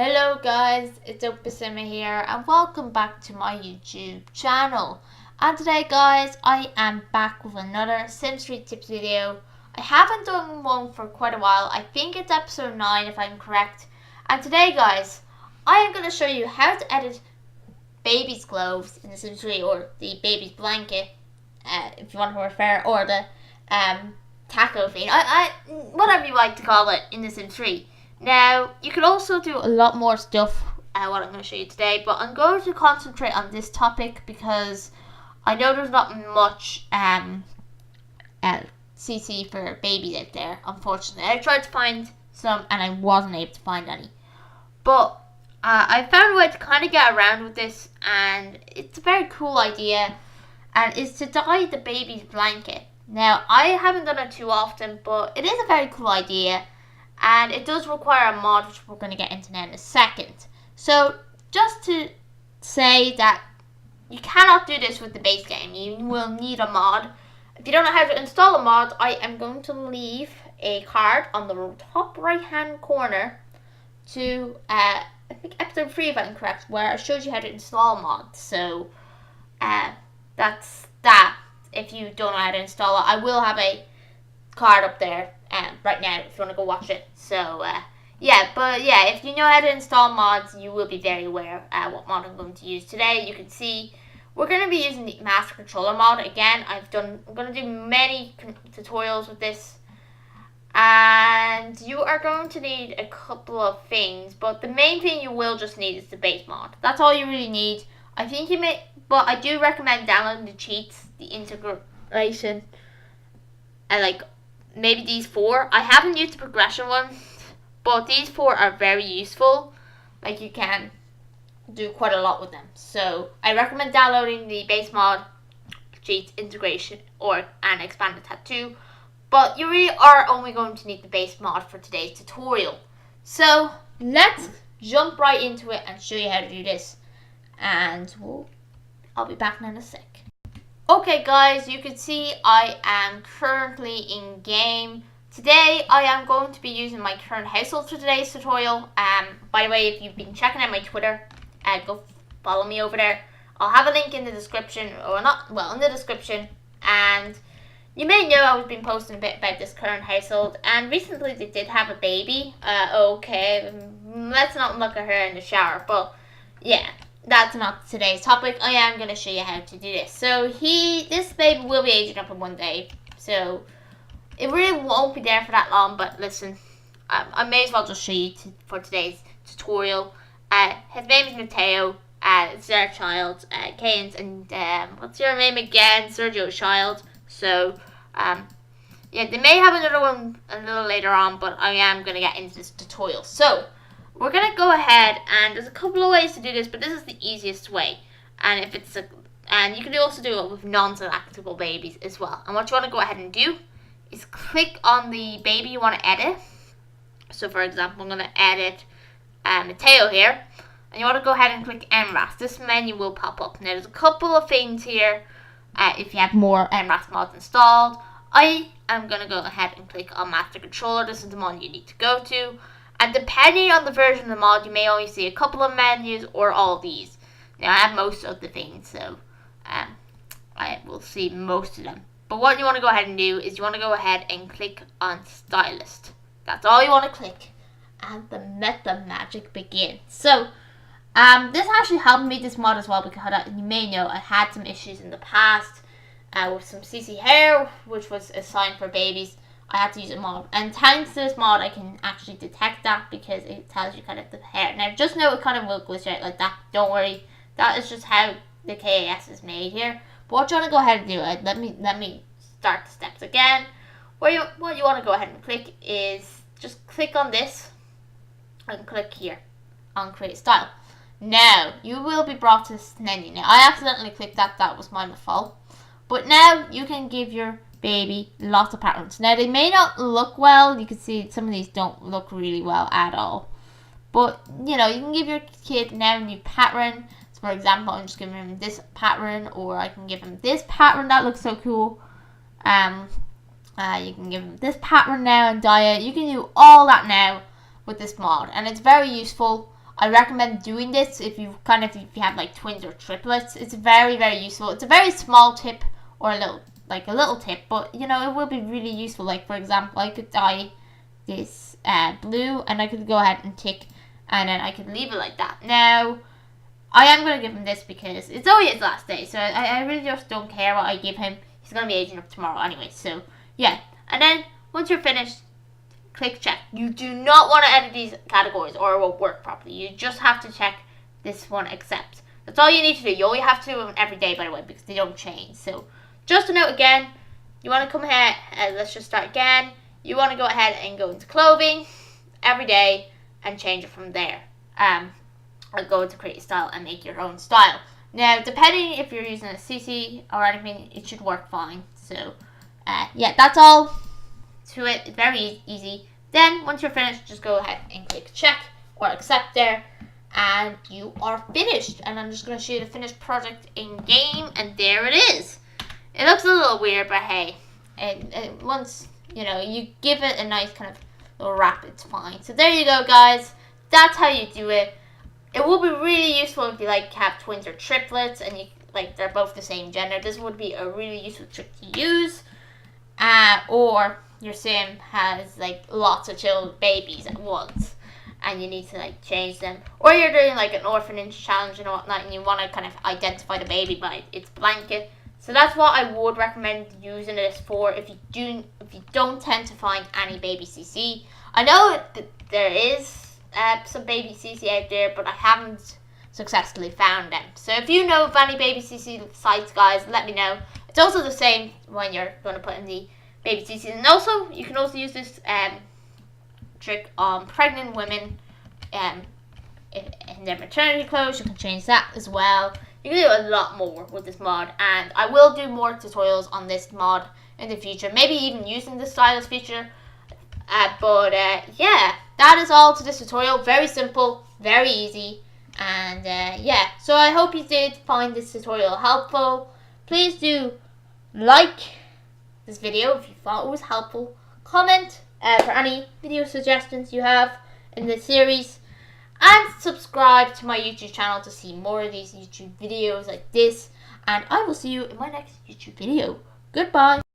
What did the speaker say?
Hello guys, it's Opusima here and welcome back to my YouTube channel. And today guys, I am back with another Sims 3 tips video. I haven't done one for quite a while. I think it's episode 9 if I'm correct. And today guys, I am going to show you how to edit baby's clothes in the Sims 3, or the baby's blanket, if you want to refer, or the taco thing, whatever you like to call it in the Sims 3. Now, you can also do a lot more stuff, what I'm going to show you today, but I'm going to concentrate on this topic because I know there's not much CC for babies out there, unfortunately. I tried to find some and I wasn't able to find any. But I found a way to kind of get around with this, and it's a very cool idea, and it's to dye the baby's blanket. Now, I haven't done it too often, but it is a very cool idea. And it does require a mod, which we're going to get into now in a second. So, just to say that you cannot do this with the base game. You will need a mod. If you don't know how to install a mod, I am going to leave a card on the top right hand corner to, I think episode 3 if I'm correct, where it shows you how to install a mod. So, that's that. If you don't know how to install it, I will have a card up there right now if you want to go watch it. So if you know how to install mods, you will be very aware what mod I'm going to use today. You can see we're going to be using the Master Controller mod. Again, I'm going to do many tutorials with this, and you are going to need a couple of things, but the main thing you will just need is the base mod. That's all you really need. I think you may, but I do recommend downloading the cheats, the integration, and maybe these 4. I haven't used the progression ones, but these 4 are very useful. You can do quite a lot with them. So I recommend downloading the base mod, cheats, integration, and expanded tattoo. But you really are only going to need the base mod for today's tutorial. So let's jump right into it and show you how to do this. And I'll be back in a sec. Okay guys, you can see I am currently in game. Today I am going to be using my current household for today's tutorial. By the way, if you've been checking out my Twitter, go follow me over there. I'll have a link in the description, in the description. And you may know I've been posting a bit about this current household, and recently they did have a baby. Okay, let's not look at her in the shower, but yeah. That's not today's topic. I am going to show you how to do this. So this baby will be aging up in 1 day. So it really won't be there for that long. But listen, I may as well just show you for today's tutorial. His name is Mateo. It's their child, Kane's, and what's your name again? Sergio's child. So they may have another one a little later on, but I am going to get into this tutorial. So we're going to go ahead, and there's a couple of ways to do this, but this is the easiest way. And you can also do it with non-selectable babies as well. And what you want to go ahead and do is click on the baby you want to edit. So for example, I'm going to edit Mateo here. And you want to go ahead and click MRAS. This menu will pop up. Now there's a couple of things here if you have more MRAS mods installed. I am going to go ahead and click on Master Controller. This is the one you need to go to. And depending on the version of the mod, you may only see a couple of menus or all of these. Now, I have most of the things, so I will see most of them. But what you want to go ahead and do is you want to go ahead and click on Stylist. That's all you want to click. And let the magic begin. So, this actually helped me, this mod as well, because you may know I had some issues in the past with some CC hair, which was assigned for babies. I had to use a mod, and thanks to this mod I can actually detect that because it tells you kind of the hair. Now just know it kind of will glitch out like that, don't worry, that is just how the KAS is made here. But what you want to go ahead and do, let me start the steps again. What you want to go ahead and click is just click on this and click here on create style. Now you will be brought to this menu. Now I accidentally clicked that was my fault, but now you can give your baby lots of patterns. Now they may not look well, you can see some of these don't look really well at all, but you can give your kid now a new pattern. So for example, I'm just giving him this pattern, or I can give him this pattern that looks so cool. You can give him this pattern now and dye it. You can do all that now with this mod, and it's very useful. I recommend doing this if you have like twins or triplets. It's very, very useful. It's a very small tip, or a little tip, but you know, it will be really useful. Like for example, I could dye this blue, and I could go ahead and tick, and then I could leave it like that. Now, I am going to give him this because it's only his last day, so I really just don't care what I give him. He's going to be aging up tomorrow anyway, so yeah. And then, once you're finished, click check. You do not want to edit these categories or it won't work properly. You just have to check this one accept. That's all you need to do. You only have to do them every day, by the way, because they don't change. So, just a note again, you want to come ahead, let's just start again. You want to go ahead and go into clothing every day and change it from there. Or go into create style and make your own style. Now, depending if you're using a CC or anything, it should work fine. So, yeah, that's all to it. It's very easy. Then, once you're finished, just go ahead and click check or accept there, and you are finished. And I'm just going to show you the finished project in game, and there it is. It looks a little weird, but hey, once you know, you give it a nice kind of little wrap, it's fine. So there you go, guys. That's how you do it. It will be really useful if you like have twins or triplets and you like they're both the same gender. This would be a really useful trick to use. Or your sim has like lots of babies at once and you need to like change them. Or you're doing like an orphanage challenge and whatnot and you want to kind of identify the baby by its blanket. So that's what I would recommend using this for if you don't tend to find any baby CC. I know that there is some baby CC out there, but I haven't successfully found them. So if you know of any baby CC sites, guys, let me know. It's also the same when you're going to put in the baby CC. And also, you can also use this trick on pregnant women in their maternity clothes. You can change that as well. You can do a lot more with this mod, and I will do more tutorials on this mod in the future. Maybe even using the stylist feature. Yeah, that is all to this tutorial. Very simple, very easy, and yeah. So I hope you did find this tutorial helpful. Please do like this video if you thought it was helpful. Comment for any video suggestions you have in this series. And subscribe to my YouTube channel to see more of these YouTube videos like this. And I will see you in my next YouTube video. Goodbye.